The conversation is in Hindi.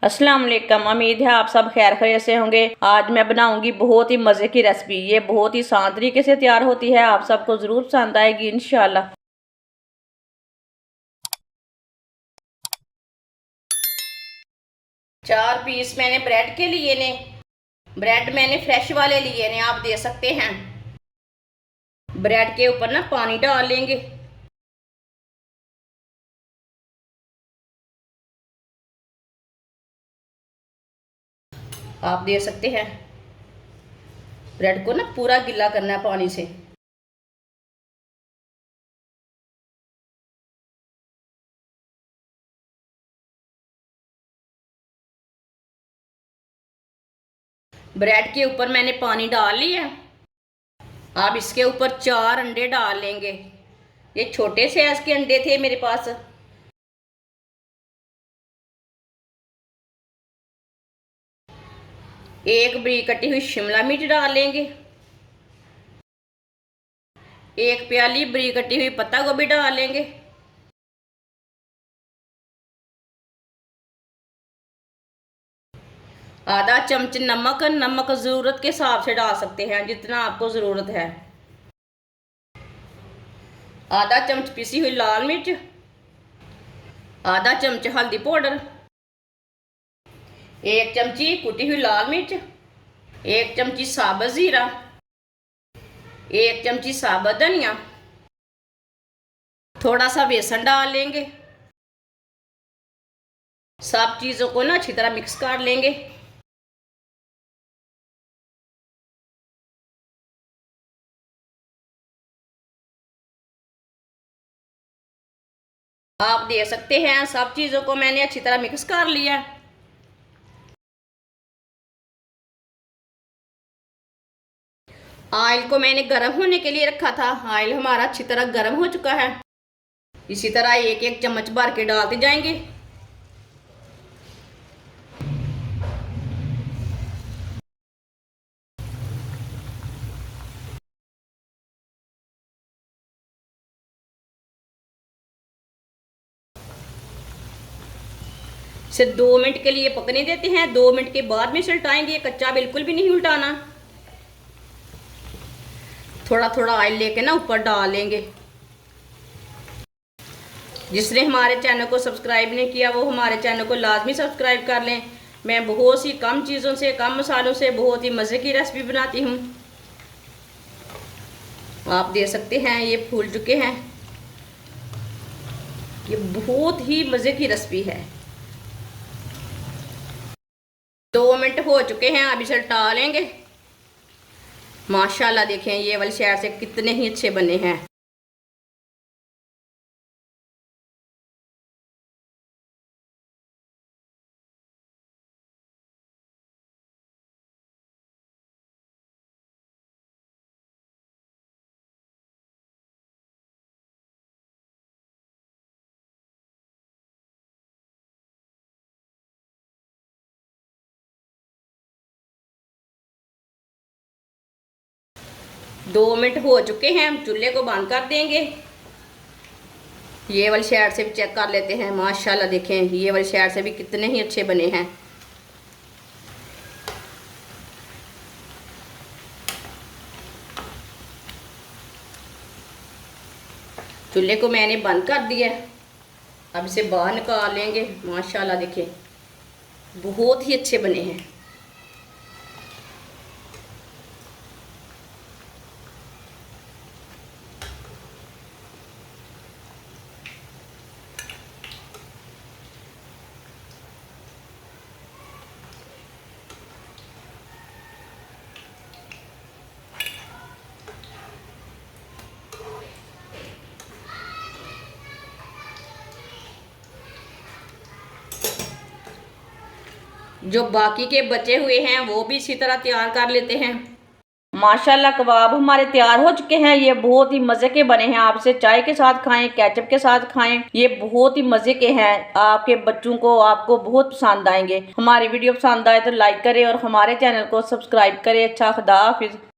अस्सलाम वालेकुम। उम्मीद है आप सब खैर खैरियत से होंगे। आज मैं बनाऊंगी बहुत ही मज़े की रेसिपी। ये बहुत ही आसान तरीके से तैयार होती है, आप सबको ज़रूर पसंद आएगी इंशाल्लाह। 4 पीस मैंने ब्रेड के लिए ने। ब्रेड मैंने फ्रेश वाले लिए ने, आप दे सकते हैं। ब्रेड के ऊपर ना पानी डाल लेंगे। आप दे सकते हैं। ब्रेड को ना पूरा गीला करना है पानी से। ब्रेड के ऊपर मैंने पानी डाल लिया। आप इसके ऊपर 4 अंडे डाल लेंगे। ये छोटे साइज के अंडे थे मेरे पास। एक बरीक कटी हुई शिमला मिर्च डाल लेंगे। एक प्याली बरीक कटी हुई पत्ता गोभी डाल लेंगे। आधा चम्मच नमक। नमक ज़रूरत के हिसाब से डाल सकते हैं, जितना आपको ज़रूरत है। आधा चम्मच पिसी हुई लाल मिर्च। आधा चम्मच हल्दी पाउडर। 1 चमची कुटी हुई लाल मिर्च। 1 चमची साबुत ज़ीरा। 1 चमची साबुत धनिया। थोड़ा सा बेसन डाल लेंगे। सब चीज़ों को ना अच्छी तरह मिक्स कर लेंगे। आप दे सकते हैं। सब चीज़ों को मैंने अच्छी तरह मिक्स कर लिया। ऑयल को मैंने गर्म होने के लिए रखा था। ऑयल हमारा अच्छी तरह गर्म हो चुका है। इसी तरह एक एक चम्मच भर के डालते जाएंगे। इसे 2 मिनट के लिए पकने देते हैं। 2 मिनट के बाद में इसे उल्टाएंगे। कच्चा बिल्कुल भी नहीं उल्टाना। थोड़ा थोड़ा ऑयल लेके ना ऊपर डाल लेंगे। जिसने हमारे चैनल को सब्सक्राइब नहीं किया वो हमारे चैनल को लाजमी सब्सक्राइब कर लें। मैं बहुत सी कम चीज़ों से, कम मसालों से बहुत ही मज़े की रेसिपी बनाती हूँ। आप दे सकते हैं। ये फूल चुके हैं। ये बहुत ही मज़े की रेसिपी है। 2 मिनट हो चुके हैं। अब इसे उल्टा लेंगे। माशाल्लाह देखें ये वाली साइड से कितने ही अच्छे बने हैं। दो मिनट हो चुके हैं। हम चूल्हे को बंद कर देंगे। ये वाली साइड से भी चेक कर लेते हैं। माशाल्लाह देखें ये वाली साइड से भी कितने ही अच्छे बने हैं। चूल्हे को मैंने बंद कर दिया। अब इसे बाहर निकाल लेंगे। माशाल्लाह देखें बहुत ही अच्छे बने हैं। जो बाकी के बचे हुए हैं वो भी इसी तरह तैयार कर लेते हैं। माशाल्लाह कबाब हमारे तैयार हो चुके हैं। ये बहुत ही मज़े के बने हैं। आप इसे चाय के साथ खाएं, केचप के साथ खाएं। ये बहुत ही मज़े के हैं। आपके बच्चों को आपको बहुत पसंद आएंगे। हमारी वीडियो पसंद आए तो लाइक करें और हमारे चैनल को सब्सक्राइब करें। अच्छा, खुदा हाफिज़।